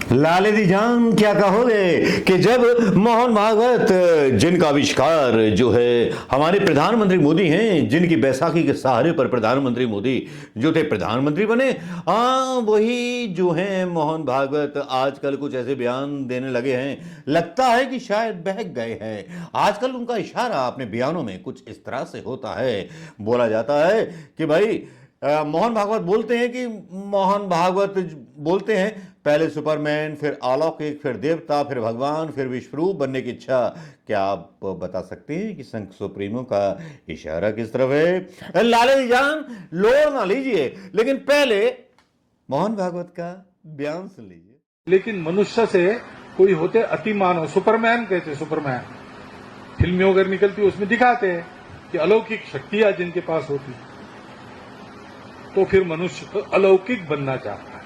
लाले जान क्या कहोगे कि जब मोहन भागवत, जिनका आविष्कार जो है हमारे प्रधानमंत्री मोदी हैं, जिनकी बैसाखी के सहारे पर प्रधानमंत्री मोदी जो थे प्रधानमंत्री बने, वही जो हैं मोहन भागवत आजकल कुछ ऐसे बयान देने लगे हैं, लगता है कि शायद बहक गए हैं। आजकल उनका इशारा अपने बयानों में कुछ इस तरह से होता है, बोला जाता है कि भाई मोहन भागवत बोलते हैं कि मोहन भागवत बोलते हैं पहले सुपरमैन, फिर अलौकिक, फिर देवता, फिर भगवान, फिर विश्वरूप बनने की इच्छा। क्या आप बता सकते हैं कि संघ सुप्रीमो का इशारा किस तरफ है? लाले जान लोड़ ना लीजिए, लेकिन पहले मोहन भागवत का बयान सुन लीजिए। लेकिन मनुष्य से कोई होते अति मानव, सुपरमैन कहते, सुपरमैन फिल्में अगर निकलती उसमें दिखाते हैं कि अलौकिक शक्तियां जिनके पास होती, तो फिर मनुष्य तो अलौकिक बनना चाहता है,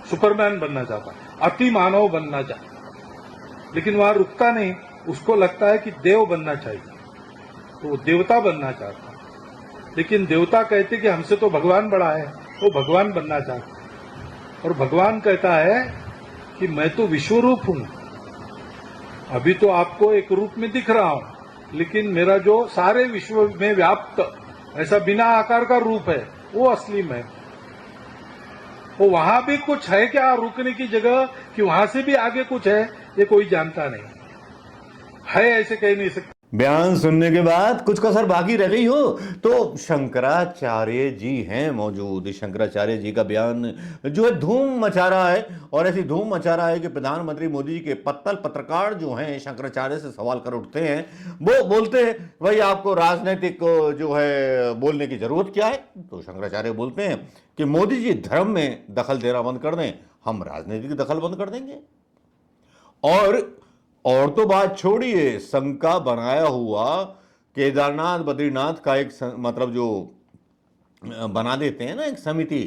सुपरमैन बनना चाहता है, अति मानव बनना चाहता है, लेकिन वहां रुकता नहीं। उसको लगता है कि देव बनना चाहिए, तो वो देवता बनना चाहता है। लेकिन देवता कहते कि हमसे तो भगवान बड़ा है, वो भगवान बनना चाहता है। और भगवान कहता है कि मैं तो विश्वरूप हूं, अभी तो आपको एक रूप में दिख रहा हूं, लेकिन मेरा जो सारे विश्व में व्याप्त ऐसा बिना आकार का रूप है, वो असली में। वो वहां भी कुछ है क्या रुकने की जगह, कि वहां से भी आगे कुछ है, ये कोई जानता नहीं है, ऐसे कह नहीं सकते। बयान सुनने के बाद कुछ कसर बाकी रह गई हो तो शंकराचार्य जी हैं मौजूद। शंकराचार्य जी का बयान जो है धूम मचा रहा है, और ऐसी धूम मचा रहा है कि प्रधानमंत्री मोदी जी के पत्तल पत्रकार जो हैं शंकराचार्य से सवाल कर उठते हैं। वो बोलते हैं भाई आपको राजनीतिक जो है बोलने की जरूरत क्या है? तो शंकराचार्य बोलते हैं कि मोदी जी धर्म में दखल देना बंद कर दें, हम राजनीतिक दखल बंद कर देंगे। और तो बात छोड़िए, संघ का बनाया हुआ केदारनाथ बद्रीनाथ का एक मतलब जो बना देते हैं ना एक समिति,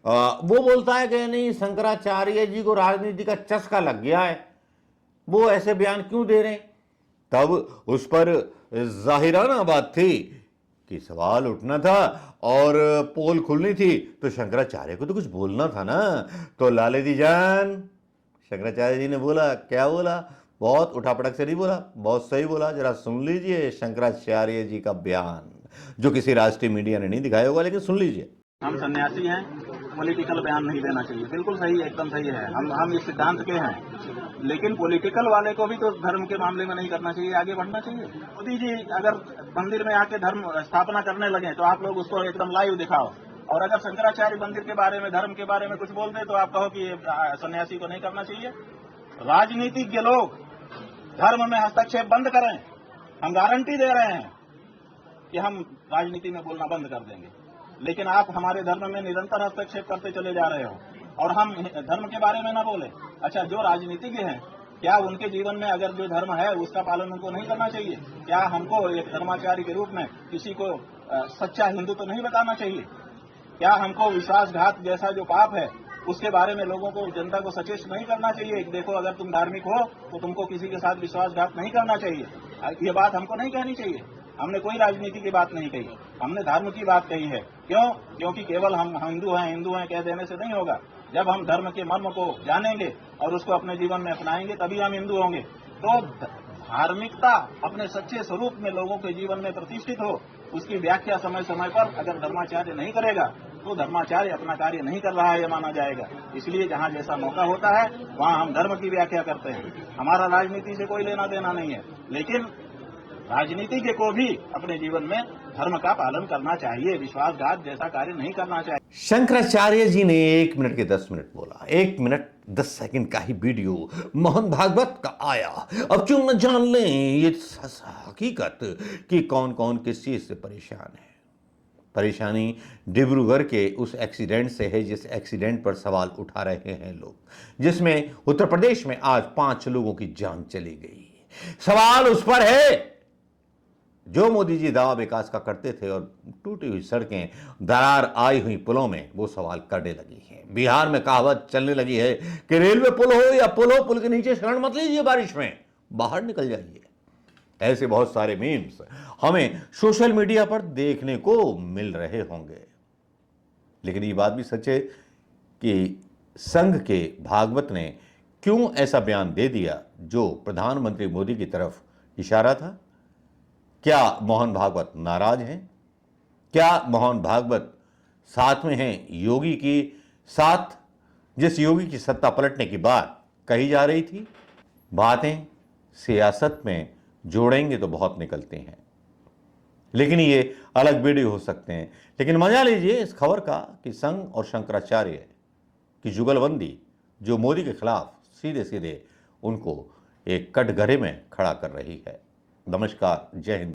वो बोलता है कि नहीं शंकराचार्य जी को राजनीति का चस्का लग गया है, वो ऐसे बयान क्यों दे रहे हैं? तब उस पर जाहिराना बात थी कि सवाल उठना था और पोल खुलनी थी, तो शंकराचार्य को तो कुछ बोलना था ना। तो लाले दी जान, शंकराचार्य जी ने बोला, क्या बोला? बहुत उठापटक से नहीं बोला, बहुत सही बोला। जरा सुन लीजिए शंकराचार्य जी का बयान, जो किसी राष्ट्रीय मीडिया ने नहीं दिखाया होगा, लेकिन सुन लीजिए। हम सन्यासी हैं, पॉलिटिकल बयान नहीं देना चाहिए, बिल्कुल सही है, एकदम सही है। हम इस सिद्धांत के हैं, लेकिन पॉलिटिकल वाले को भी तो धर्म के मामले में नहीं करना चाहिए, आगे बढ़ना चाहिए। मोदी जी अगर मंदिर में आके धर्म स्थापना करने लगे तो आप लोग उसको एकदम लाइव दिखाओ, और अगर शंकराचार्य मंदिर के बारे में, धर्म के बारे में कुछ बोल दे तो आप कहो कि सन्यासी को नहीं करना चाहिए। राजनीतिज्ञ लोग धर्म में हस्तक्षेप बंद करें, हम गारंटी दे रहे हैं कि हम राजनीति में बोलना बंद कर देंगे। लेकिन आप हमारे धर्म में निरंतर हस्तक्षेप करते चले जा रहे हो, और हम धर्म के बारे में ना बोले। अच्छा, जो राजनीतिज्ञ हैं, क्या उनके जीवन में अगर जो धर्म है उसका पालन उनको नहीं करना चाहिए? क्या हमको एक धर्माचार्य के रूप में किसी को सच्चा हिंदू तो नहीं बताना चाहिए? क्या हमको विश्वासघात जैसा जो पाप है उसके बारे में लोगों को, जनता को सचेत नहीं करना चाहिए? देखो, अगर तुम धार्मिक हो तो तुमको किसी के साथ विश्वासघात नहीं करना चाहिए। ये बात हमको नहीं कहनी चाहिए। हमने कोई राजनीति की बात नहीं कही, हमने धर्म की बात कही है। क्यों? क्योंकि केवल हम हिंदू हैं कह देने से नहीं होगा। जब हम धर्म के मर्म को जानेंगे और उसको अपने जीवन में अपनाएंगे, तभी हम हिंदू होंगे। तो धार्मिकता अपने सच्चे स्वरूप में लोगों के जीवन में प्रतिष्ठित हो, उसकी व्याख्या समय समय पर अगर धर्माचार्य नहीं करेगा तो धर्माचार्य अपना कार्य नहीं कर रहा है, यह माना जाएगा। इसलिए जहां जैसा मौका होता है वहां हम धर्म की व्याख्या करते हैं। हमारा राजनीति से कोई लेना देना नहीं है, लेकिन राजनीतिज्ञ को भी अपने जीवन में धर्म का पालन करना चाहिए, विश्वासघात जैसा कार्य नहीं करना चाहिए। शंकराचार्य जी ने 1 मिनट के 10 मिनट बोला, 1 मिनट 10 सेकंड का ही वीडियो मोहन भागवत का आया। अब क्यों न जान लें ये हकीकत कि कौन कौन किस चीज से परेशान है। परेशानी डिब्रूगढ़ के उस एक्सीडेंट से है, जिस एक्सीडेंट पर सवाल उठा रहे हैं लोग, जिसमें उत्तर प्रदेश में आज 5 लोगों की जान चली गई। सवाल उस पर है जो मोदी जी दावा विकास का करते थे, और टूटी हुई सड़कें, दरार आई हुई पुलों में वो सवाल करने लगी हैं। बिहार में कहावत चलने लगी है कि रेलवे पुल हो या पुल हो, पुल के नीचे शरण मत लीजिए, बारिश में बाहर निकल जाइए। ऐसे बहुत सारे मीम्स हमें सोशल मीडिया पर देखने को मिल रहे होंगे, लेकिन ये बात भी सच है कि संघ के भागवत ने क्यों ऐसा बयान दे दिया जो प्रधानमंत्री मोदी की तरफ इशारा था? क्या मोहन भागवत नाराज हैं? क्या मोहन भागवत साथ में हैं योगी की साथ, जिस योगी की सत्ता पलटने की बात कही जा रही थी? बातें सियासत में जोड़ेंगे तो बहुत निकलती हैं, लेकिन ये अलग वीडियो हो सकते हैं। लेकिन मजा लीजिए इस खबर का कि संघ और शंकराचार्य की जुगलबंदी जो मोदी के खिलाफ सीधे सीधे उनको एक कटघरे में खड़ा कर रही है। नमस्कार, जय हिंद।